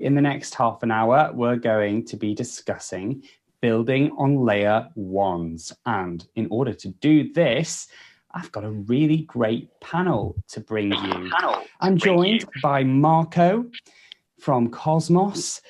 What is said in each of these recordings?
In the next half an hour, we're going to be discussing building on layer ones. And in order to do this, I've got a really great panel to bring you. I'm joined by Marko from Cosmos,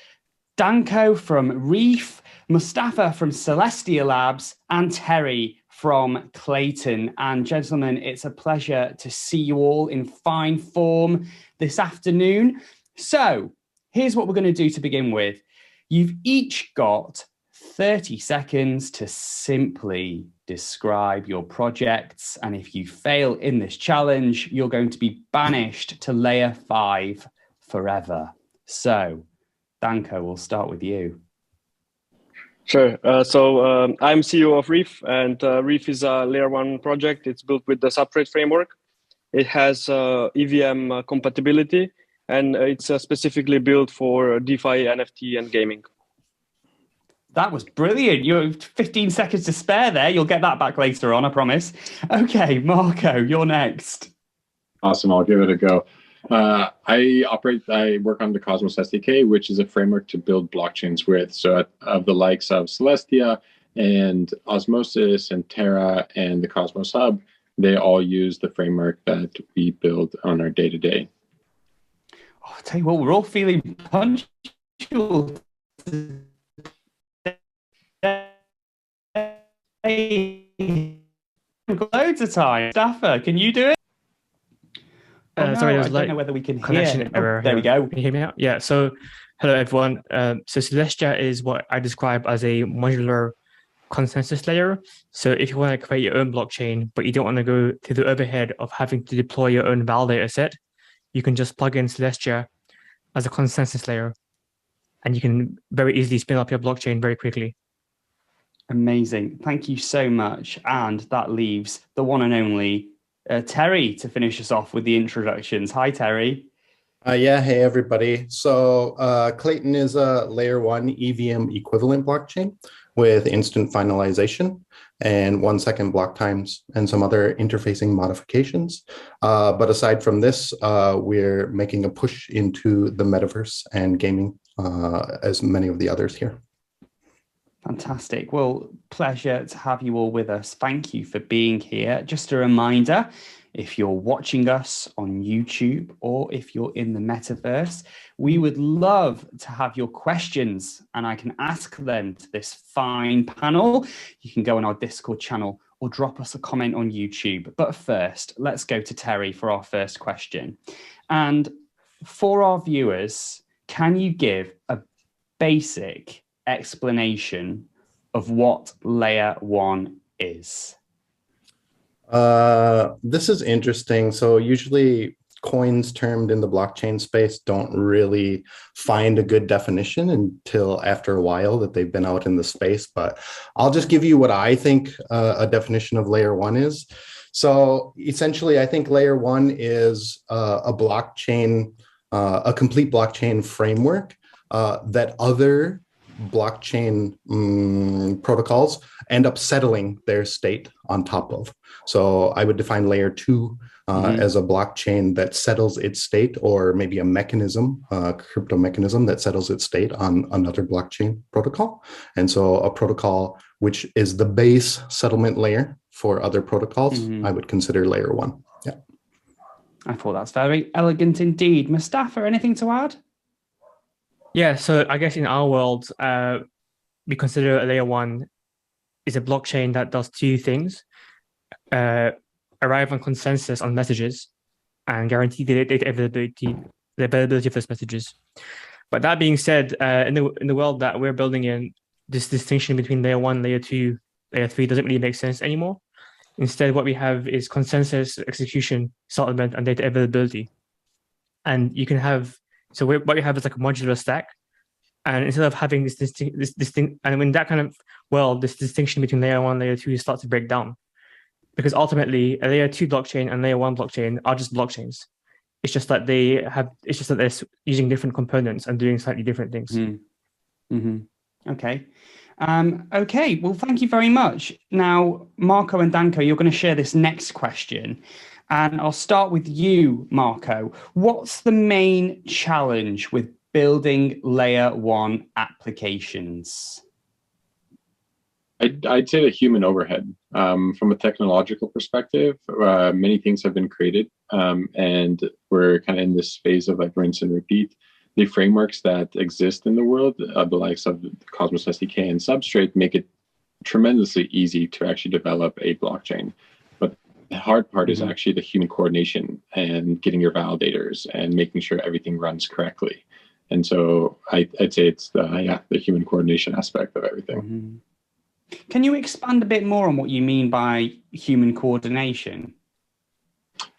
Denko from Reef, Mustafa from Celestia Labs, and Terry from Klaytn. And gentlemen, it's a pleasure to see you all in fine form this afternoon. So here's what we're going to do to begin with. You've each got 30 seconds to simply describe your projects. And if you fail in this challenge, you're going to be banished to layer 5 forever. So, Denko, we'll start with you. Sure. I'm CEO of Reef, and Reef is a layer 1 project. It's built with the Substrate framework. It has EVM compatibility, and it's specifically built for DeFi, NFT, and gaming. That was brilliant. You have 15 seconds to spare there. You'll get that back later on, I promise. Okay, Marko, you're next. Awesome. I'll give it a go. I work on the Cosmos SDK, which is a framework to build blockchains with. So of the likes of Celestia and Osmosis and Terra and the Cosmos Hub, they all use the framework that we build on our day-to-day. Oh, I'll tell you what, we're all feeling punctual loads of time. Mustafa, can you do it? Sorry, there's I don't know whether we can connection error. There we go. Can you hear me out? Yeah. So, hello everyone. So Celestia is what I describe as a modular consensus layer. So if you want to create your own blockchain, but you don't want to go through the overhead of having to deploy your own validator set, you can just plug in Celestia as a consensus layer, and you can very easily spin up your blockchain very quickly. Amazing. Thank you so much. And that leaves the one and only Terry to finish us off with the introductions. Hi, Terry. Yeah, hey, everybody. So Klaytn is a layer 1 EVM equivalent blockchain with instant finalization and 1 second block times and some other interfacing modifications. But aside from this, we're making a push into the metaverse and gaming as many of the others here. Fantastic. Well, pleasure to have you all with us. Thank you for being here. Just a reminder, if you're watching us on YouTube or if you're in the metaverse, we would love to have your questions and I can ask them to this fine panel. You can go on our Discord channel or drop us a comment on YouTube. But first, let's go to Terry for our first question. And for our viewers, can you give a basic explanation of what layer 1 is? This is interesting. So usually coins termed in the blockchain space don't really find a good definition until after a while that they've been out in the space. But I'll just give you what I think a definition of layer 1 is. So essentially, I think layer 1 is a blockchain, a complete blockchain framework that other blockchain protocols end up settling their state on top of. So I would define layer 2 as a blockchain that settles its state, or maybe a mechanism, a crypto mechanism that settles its state on another blockchain protocol. And so a protocol which is the base settlement layer for other protocols, I would consider layer 1. Yeah. I thought that's very elegant indeed. Mustafa, anything to add? Yeah, so I guess in our world, we consider a layer 1 is a blockchain that does 2 things: arrive on consensus on messages and guarantee the data availability, the availability of those messages. But that being said, in the world that we're building in, this distinction between layer 1, layer 2, layer 3 doesn't really make sense anymore. Instead, what we have is consensus, execution, settlement, and data availability. And you can have, so what we have is like a modular stack. And instead of having this distinct, and in that kind of world, this distinction between layer 1 and layer 2 starts to break down. Because ultimately, a layer 2 blockchain and layer 1 blockchain are just blockchains. It's just that they're using different components and doing slightly different things. Okay. Okay, well, thank you very much. Now, Marko and Denko, you're going to share this next question. And I'll start with you, Marko. What's the main challenge with building layer one applications? I'd say the human overhead. From a technological perspective, many things have been created, and we're kind of in this phase of like rinse and repeat. The frameworks that exist in the world, the likes of Cosmos SDK and Substrate, make it tremendously easy to actually develop a blockchain. But the hard part is actually the human coordination and getting your validators and making sure everything runs correctly. And so I'd say it's the human coordination aspect of everything. Can you expand a bit more on what you mean by human coordination?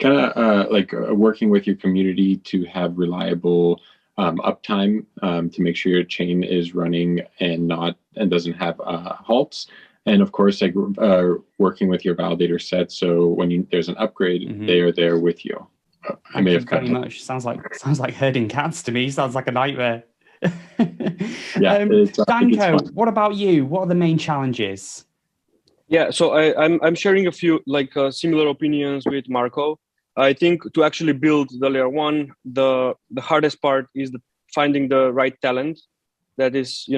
Kind of like working with your community to have reliable uptime to make sure your chain is running and doesn't have halts. And of course, like working with your validator set, so when there's an upgrade, they are there with you. I may have very much. Sounds like herding cats to me. Sounds like a nightmare. Denko, what about you? What are the main challenges? Yeah, so I'm sharing a few similar opinions with Marko. I think to actually build the layer one, the hardest part is finding the right talent that is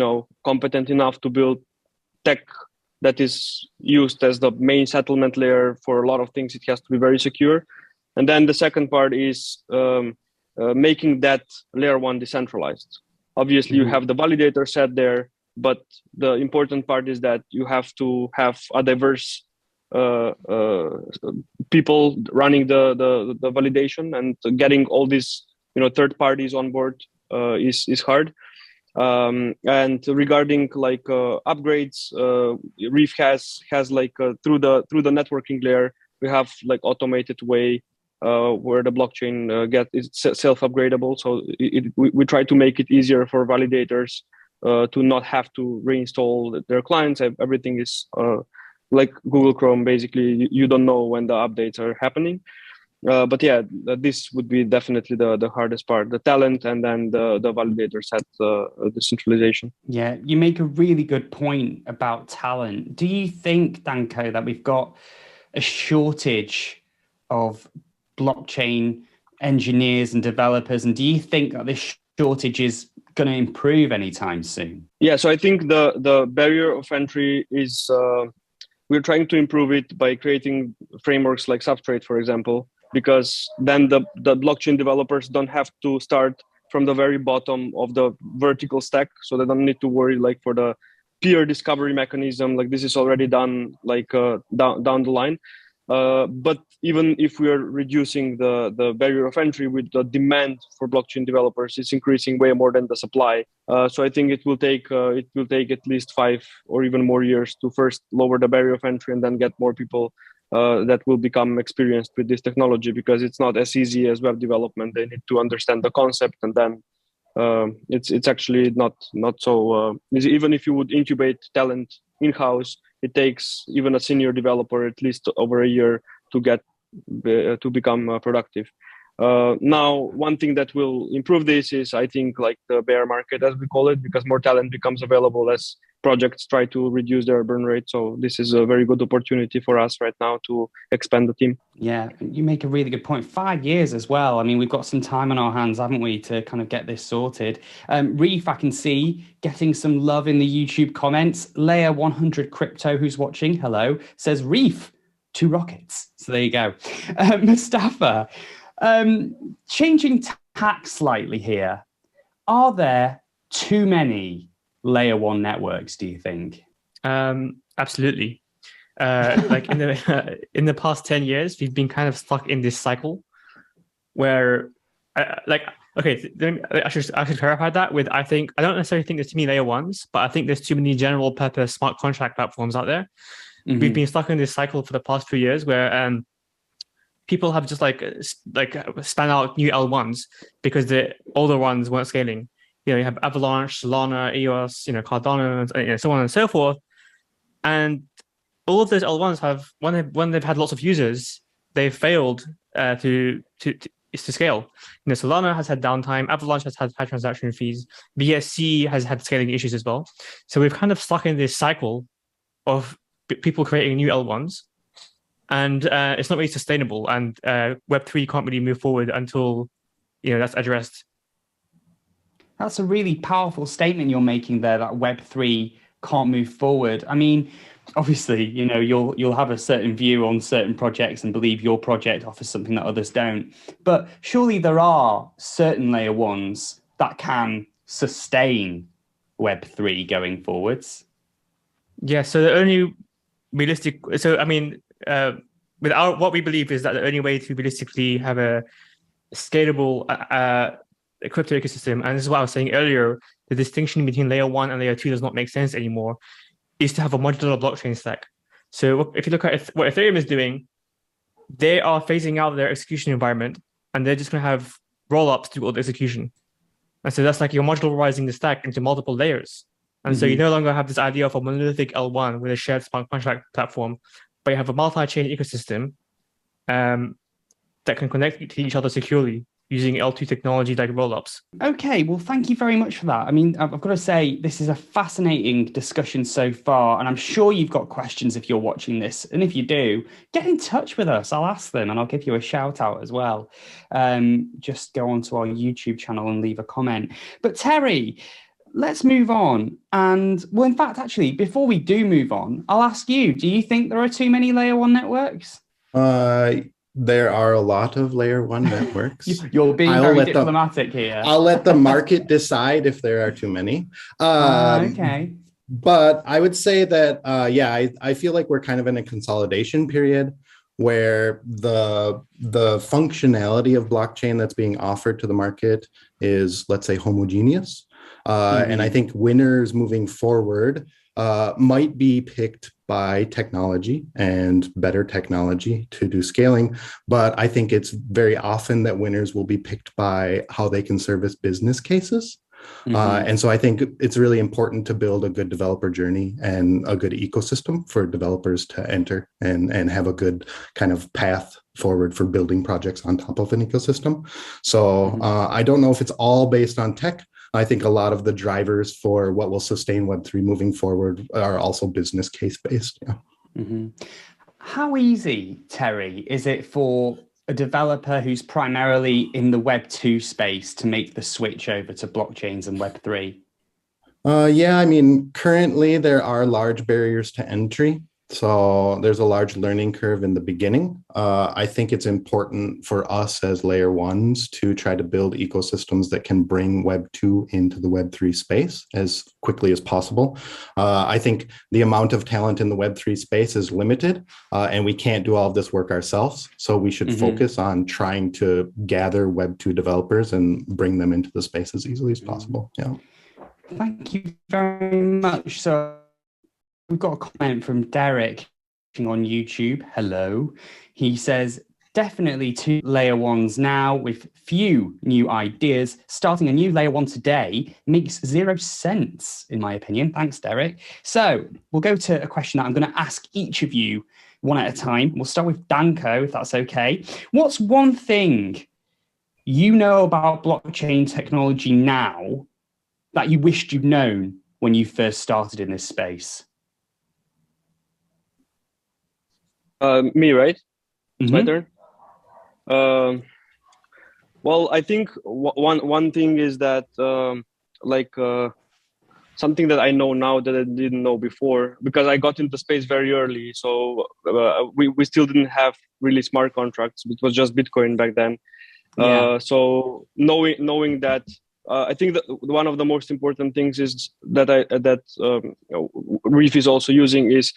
competent enough to build tech that is used as the main settlement layer for a lot of things. It has to be very secure. And then the second part is making that layer one decentralized. Obviously, you have the validator set there, but the important part is that you have to have a diverse people running the validation, and getting all these third parties on board is hard. And regarding upgrades, Reef has through the networking layer, we have automated way where the blockchain is self-upgradable. So we try to make it easier for validators to not have to reinstall their clients. Everything is like Google Chrome. Basically, you don't know when the updates are happening. But yeah, this would be definitely the hardest part, the talent, and then the validator set decentralization. Yeah, you make a really good point about talent. Do you think, Denko, that we've got a shortage of blockchain engineers and developers? And do you think that this shortage is going to improve anytime soon? Yeah, so I think the barrier of entry is, we're trying to improve it by creating frameworks like Substrate, for example, because then the blockchain developers don't have to start from the very bottom of the vertical stack. So they don't need to worry for the peer discovery mechanism. This is already done down the line. But even if we are reducing the barrier of entry, with the demand for blockchain developers, it's increasing way more than the supply. So I think it will take at least 5 or even more years to first lower the barrier of entry and then get more people that will become experienced with this technology, because it's not as easy as web development. They need to understand the concept, and then it's actually not so easy. Even if you would incubate talent in-house, it takes even a senior developer at least over a year to become productive. Now, one thing that will improve this is, I think, the bear market, as we call it, because more talent becomes available as projects try to reduce their burn rate. So this is a very good opportunity for us right now to expand the team. Yeah, you make a really good point. 5 years as well. I mean, we've got some time on our hands, haven't we, to kind of get this sorted. Reef, I can see getting some love in the YouTube comments. Layer 100 Crypto, who's watching, hello, says Reef, 2 rockets. So there you go. Mustafa, changing tack slightly here. Are there too many layer 1 networks, do you think? Absolutely. In the past 10 years, we've been kind of stuck in this cycle where I should clarify that with, I don't necessarily think there's too many layer 1s, but I think there's too many general purpose smart contract platforms out there. Mm-hmm. We've been stuck in this cycle for the past few years where people have just span out new L1s because the older ones weren't scaling. You have Avalanche, Solana, EOS, Cardano, and so on and so forth. And all of those L1s have, when they've had lots of users, they've failed to scale. Solana has had downtime. Avalanche has had high transaction fees. BSC has had scaling issues as well. So we've kind of stuck in this cycle of people creating new L1s, and it's not really sustainable. And Web3 can't really move forward until that's addressed. That's a really powerful statement you're making there, that Web3 can't move forward. I mean, obviously, you know, you'll have a certain view on certain projects and believe your project offers something that others don't. But surely there are certain layer ones that can sustain Web3 going forwards. Yeah, so the only realistic, so I mean, what we believe is that the only way to realistically have a scalable crypto ecosystem, and this is what I was saying earlier, the distinction between layer 1 and layer 2 does not make sense anymore, is to have a modular blockchain stack. So if you look at what Ethereum is doing, they are phasing out their execution environment, and they're just going to have rollups to do all the execution. And so that's like you're modularizing the stack into multiple layers. And so you no longer have this idea of a monolithic L1 with a shared smart contract platform, but you have a multi-chain ecosystem that can connect to each other securely using L2 technology like rollups. Okay, well, thank you very much for that. I mean, I've got to say, this is a fascinating discussion so far, and I'm sure you've got questions if you're watching this. And if you do, get in touch with us. I'll ask them and I'll give you a shout out as well. Just go onto our YouTube channel and leave a comment. But Terry, let's move on. And well, in fact, actually, before we do move on, I'll ask you, do you think there are too many layer 1 networks? There are a lot of layer 1 networks. You're being very diplomatic here. I'll let the market decide if there are too many. Okay. But I would say that, I feel like we're kind of in a consolidation period where the functionality of blockchain that's being offered to the market is, let's say, homogeneous. And I think winners moving forward might be picked by technology and better technology to do scaling. But I think it's very often that winners will be picked by how they can service business cases. And so I think it's really important to build a good developer journey and a good ecosystem for developers to enter and have a good kind of path forward for building projects on top of an ecosystem. So I don't know if it's all based on tech. I think a lot of the drivers for what will sustain Web3 moving forward are also business case based. Yeah. How easy, Terry, is it for a developer who's primarily in the Web2 space to make the switch over to blockchains and Web3? I mean, currently there are large barriers to entry. So there's a large learning curve in the beginning. I think it's important for us as layer 1s to try to build ecosystems that can bring Web 2 into the Web 3 space as quickly as possible. I think the amount of talent in the Web 3 space is limited, and we can't do all of this work ourselves. So we should focus on trying to gather Web 2 developers and bring them into the space as easily as possible. Yeah. Thank you very much. So we've got a comment from Derek on YouTube. Hello. He says, definitely 2 layer 1s now with few new ideas. Starting a new layer 1 today makes 0 sense, in my opinion. Thanks, Derek. So we'll go to a question that I'm going to ask each of you one at a time. We'll start with Denko, if that's okay. What's one thing you know about blockchain technology now that you wished you'd known when you first started in this space? Me, right? It's my turn. Well, I think one thing is that something that I know now that I didn't know before, because I got into space very early. So we still didn't have really smart contracts. It was just Bitcoin back then. So knowing that, I think that one of the most important things is that Reef is also using is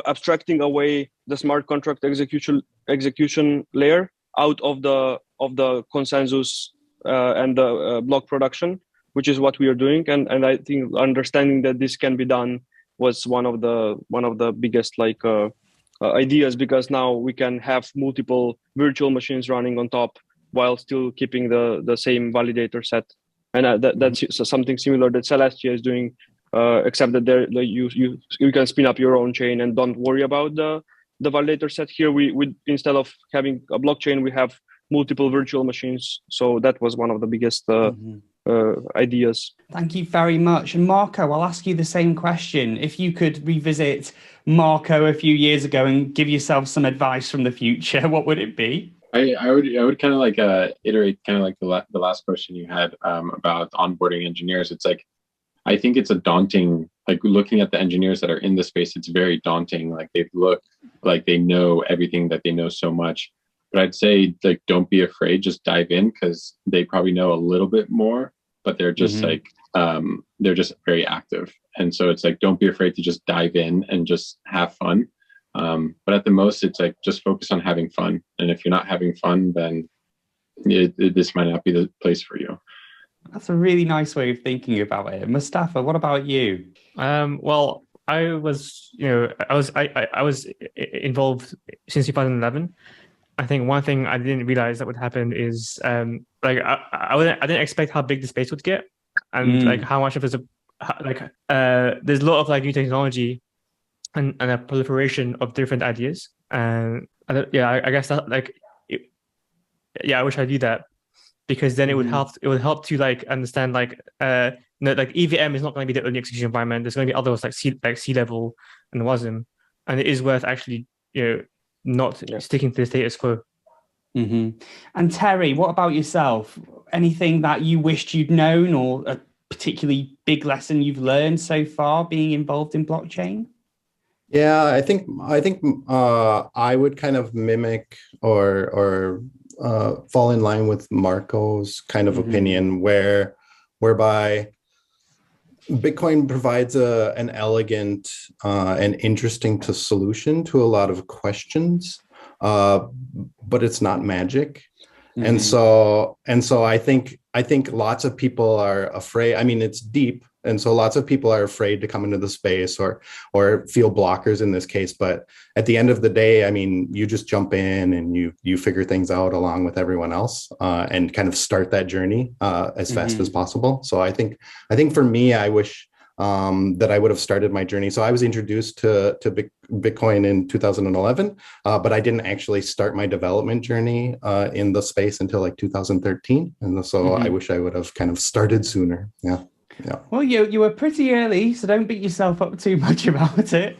abstracting away the smart contract execution layer out of the consensus and the block production, which is what we are doing. And I think understanding that this can be done was one of the biggest ideas, because now we can have multiple virtual machines running on top while still keeping the same validator set. And that's something similar that Celestia is doing, except that you can spin up your own chain and don't worry about the validator set. Here, we instead of having a blockchain, we have multiple virtual machines. So that was one of the biggest ideas. Thank you very much. And Marko, I'll ask you the same question. If you could revisit Marko a few years ago and give yourself some advice from the future, what would it be? I would kind of like iterate kind of like the last question you had about onboarding engineers. It's like I think it's a daunting, like looking at the engineers that are in the space, it's very daunting. Like they look like they know everything, that they know so much. But I'd say like don't be afraid, just dive in, because they probably know a little bit more, but they're just like they're just very active. And so it's like don't be afraid to just dive in and just have fun. But at the most, it's like just focus on having fun. And if you're not having fun, then this might not be the place for you. That's a really nice way of thinking about it. Mustafa, what about you? Well, I was involved since 2011. I think one thing I didn't realize that would happen is like I didn't expect how big the space would get, and like how much of it's there's a lot of like new technology and a proliferation of different ideas. And I guess that I wish I knew that, because then it would help to like understand like like EVM is not going to be the only execution environment. There's going to be others like sea level and WASM, and it is worth actually not sticking to the status quo. And Terry, what about yourself? Anything that you wished you'd known, or a particularly big lesson you've learned so far being involved in blockchain? Yeah, I think I would kind of mimic or fall in line with Marko's kind of opinion, whereby Bitcoin provides an elegant and interesting solution to a lot of questions, but it's not magic. And so I think lots of people are afraid. I mean, it's deep. And so lots of people are afraid to come into the space or feel blockers in this case. But at the end of the day, I mean, you just jump in and you figure things out along with everyone else and kind of start that journey as fast as possible. So I think for me, I wish that I would have started my journey. So I was introduced to Bitcoin in 2011, but I didn't actually start my development journey in the space until like 2013. And so I wish I would have kind of started sooner. Yeah. Yeah. Well, you were pretty early, so don't beat yourself up too much about it.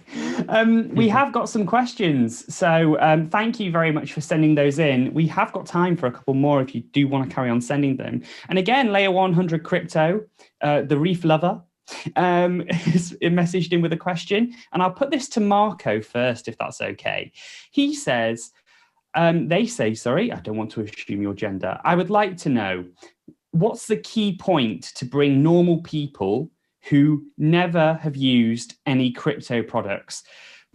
We have got some questions, so thank you very much for sending those in. We have got time for a couple more if you do want to carry on sending them. And again, Layer 100 Crypto, the Reef lover, is messaged in with a question, and I'll put this to Marko first, if that's okay. He says, they say, sorry, I don't want to assume your gender. I would like to know, what's the key point to bring normal people who never have used any crypto products?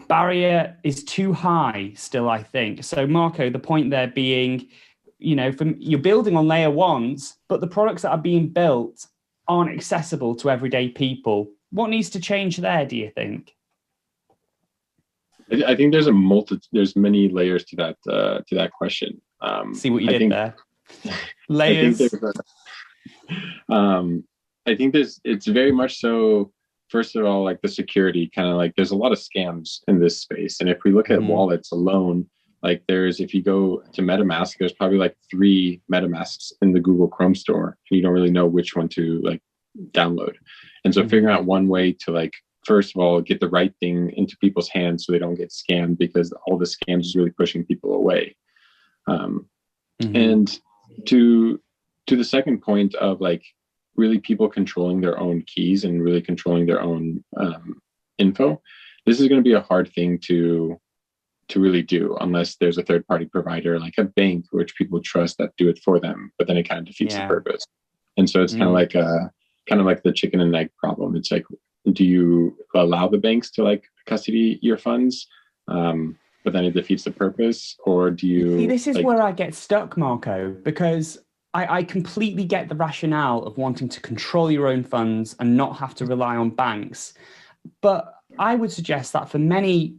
Barrier is too high still, I think. So Marko, the point there being, you're building on layer ones, but the products that are being built aren't accessible to everyday people. What needs to change there, do you think? I think there's many layers to that question. See what you did there. Layers. I think it's very much so. First of all, like the security, kind of like there's a lot of scams in this space. And if we look at wallets alone, like if you go to MetaMask, there's probably like 3 MetaMasks in the Google Chrome store. And you don't really know which one to like download. And so figuring out one way to like, first of all, get the right thing into people's hands so they don't get scammed, because all the scams is really pushing people away. And to the second point of like really people controlling their own keys and really controlling their own info, this is going to be a hard thing to really do unless there's a third-party provider like a bank which people trust that do it for them, but then it kind of defeats the purpose. And so it's kind of like the chicken and egg problem. It's like, do you allow the banks to like custody your funds, but then it defeats the purpose? Or do you... See, this is where I get stuck, Marko, because I completely get the rationale of wanting to control your own funds and not have to rely on banks. But I would suggest that for many,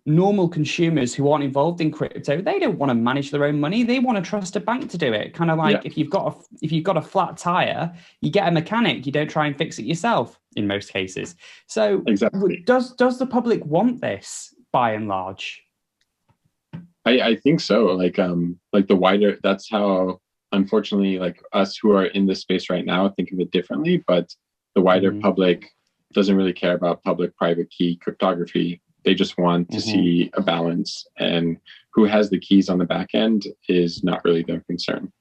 normal consumers who aren't involved in crypto, they don't want to manage their own money. They want to trust a bank to do it. Kind of like if you've got a flat tire, you get a mechanic. You don't try and fix it yourself in most cases. So exactly. Does the public want this by and large? I think so. Like the wider, that's how, unfortunately, like us who are in this space right now think of it differently, but the wider public doesn't really care about public-private key cryptography. They just want to see a balance, and who has the keys on the back end is not really their concern.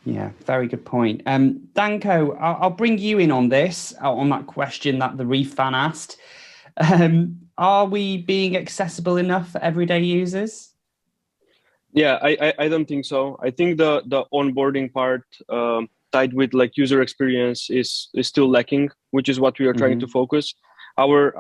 Yeah, very good point. Denko, I'll bring you in on this, on that question that the Reef fan asked. Are we being accessible enough for everyday users? Yeah, I don't think so. I think the onboarding part tied with like user experience is still lacking, which is what we are trying to focus. Our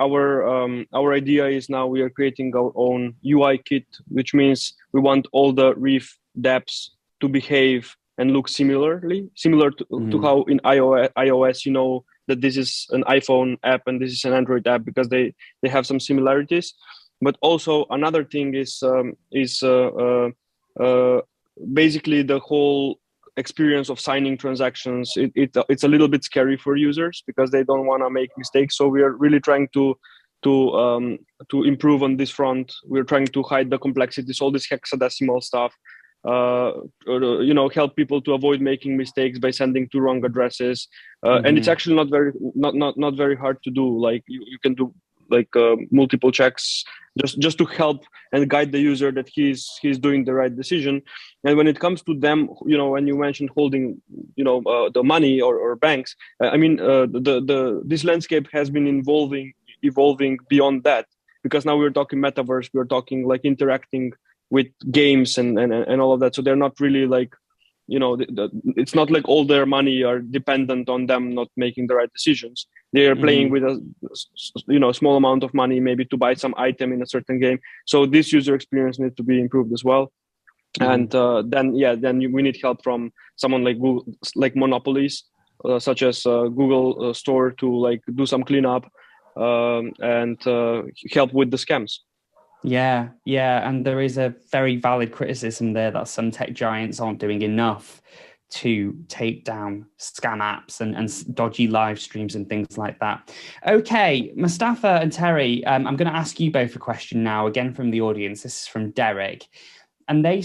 idea is now we are creating our own UI kit, which means we want all the Reef dApps to behave and look similar to how in iOS, you know, that this is an iPhone app and this is an Android app, because they have some similarities. But also another thing is basically the whole experience of signing transactions. It's a little bit scary for users because they don't want to make mistakes. So we are really trying to improve on this front. We're trying to hide the complexities, all this hexadecimal stuff. Help people to avoid making mistakes by sending to wrong addresses. And it's actually not very hard to do. Like you can do like multiple checks just to help and guide the user that he's doing the right decision. And when it comes to them, you know, when you mentioned holding, the money or banks, I mean, this landscape has been evolving beyond that, because now we're talking metaverse, we're talking like interacting with games and all of that. So they're not really like, it's not like all their money are dependent on them not making the right decisions. They are playing with a small amount of money, maybe to buy some item in a certain game. So this user experience needs to be improved as well. And then we need help from someone like Google, like monopolies, such as Google Store, to like do some cleanup and help with the scams. Yeah, and there is a very valid criticism there that some tech giants aren't doing enough to take down scam apps and dodgy live streams and things like that. Okay, Mustafa and Terry, I'm going to ask you both a question now, again from the audience. This is from Derek. And he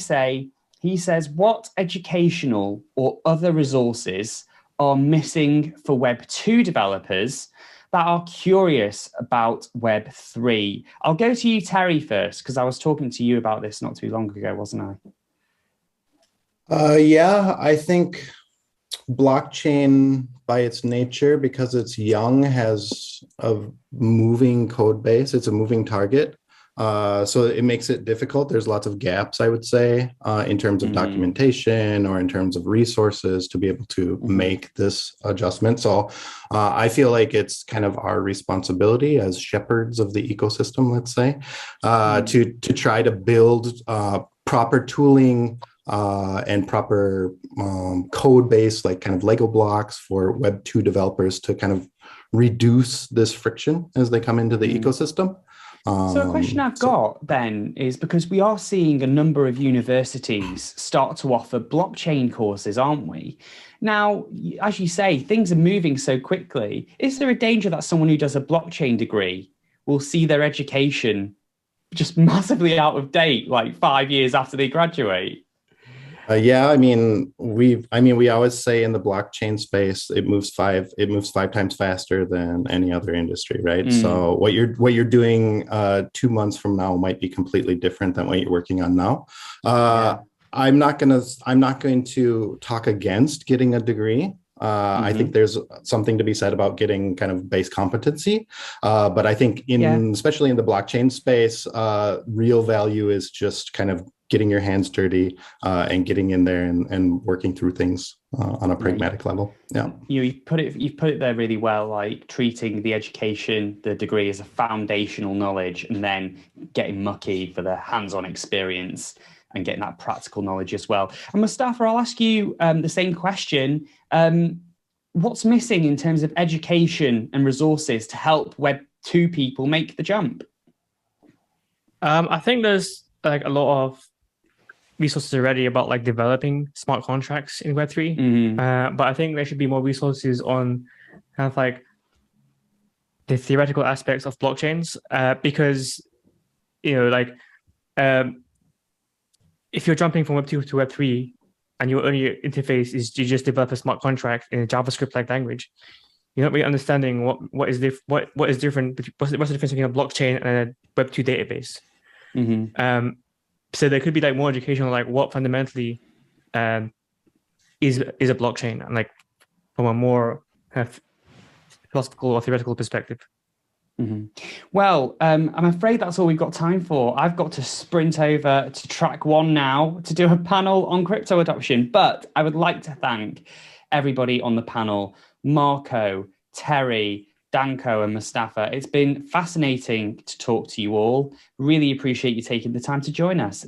says, what educational or other resources are missing for Web 2 developers that are curious about Web 3? I'll go to you, Terry, first, because I was talking to you about this not too long ago, wasn't I? Yeah, I think blockchain by its nature, because it's young, has a moving code base. It's a moving target. So it makes it difficult. There's lots of gaps, I would say, in terms of documentation or in terms of resources to be able to make this adjustment. So I feel like it's kind of our responsibility as shepherds of the ecosystem, let's say, to try to build proper tooling and proper code base, like kind of Lego blocks for Web 2 developers to kind of reduce this friction as they come into the ecosystem. So a question I've got then is, because we are seeing a number of universities start to offer blockchain courses, aren't we? Now, as you say, things are moving so quickly. Is there a danger that someone who does a blockchain degree will see their education just massively out of date, like 5 years after they graduate? Yeah, I mean, we always say in the blockchain space, it moves five times faster than any other industry, right? So what you're doing 2 months from now might be completely different than what you're working on now. I'm not going to talk against getting a degree. I think there's something to be said about getting kind of base competency. But I think especially in the blockchain space, real value is just kind of getting your hands dirty and getting in there and working through things on a pragmatic level. Yeah, you've put it there really well, like treating the education, the degree, as a foundational knowledge, and then getting mucky for the hands-on experience and getting that practical knowledge as well. And Mustafa, I'll ask you the same question. What's missing in terms of education and resources to help Web 2 people make the jump? I think there's like a lot of resources already about like developing smart contracts in Web3. But I think there should be more resources on kind of like the theoretical aspects of blockchains, because, if you're jumping from Web2 to Web3 and your only interface is you just develop a smart contract in a JavaScript-like language, you're not really understanding what is different. What's the difference between a blockchain and a Web2 database. Mm-hmm. So there could be like more educational, like what fundamentally is a blockchain, and like from a more kind of philosophical or theoretical perspective. Mm-hmm. Well, I'm afraid that's all we've got time for. I've got to sprint over to track 1 now to do a panel on crypto adoption, but I would like to thank everybody on the panel, Marko, Terry, Denko and Mustafa. It's been fascinating to talk to you all. Really appreciate you taking the time to join us.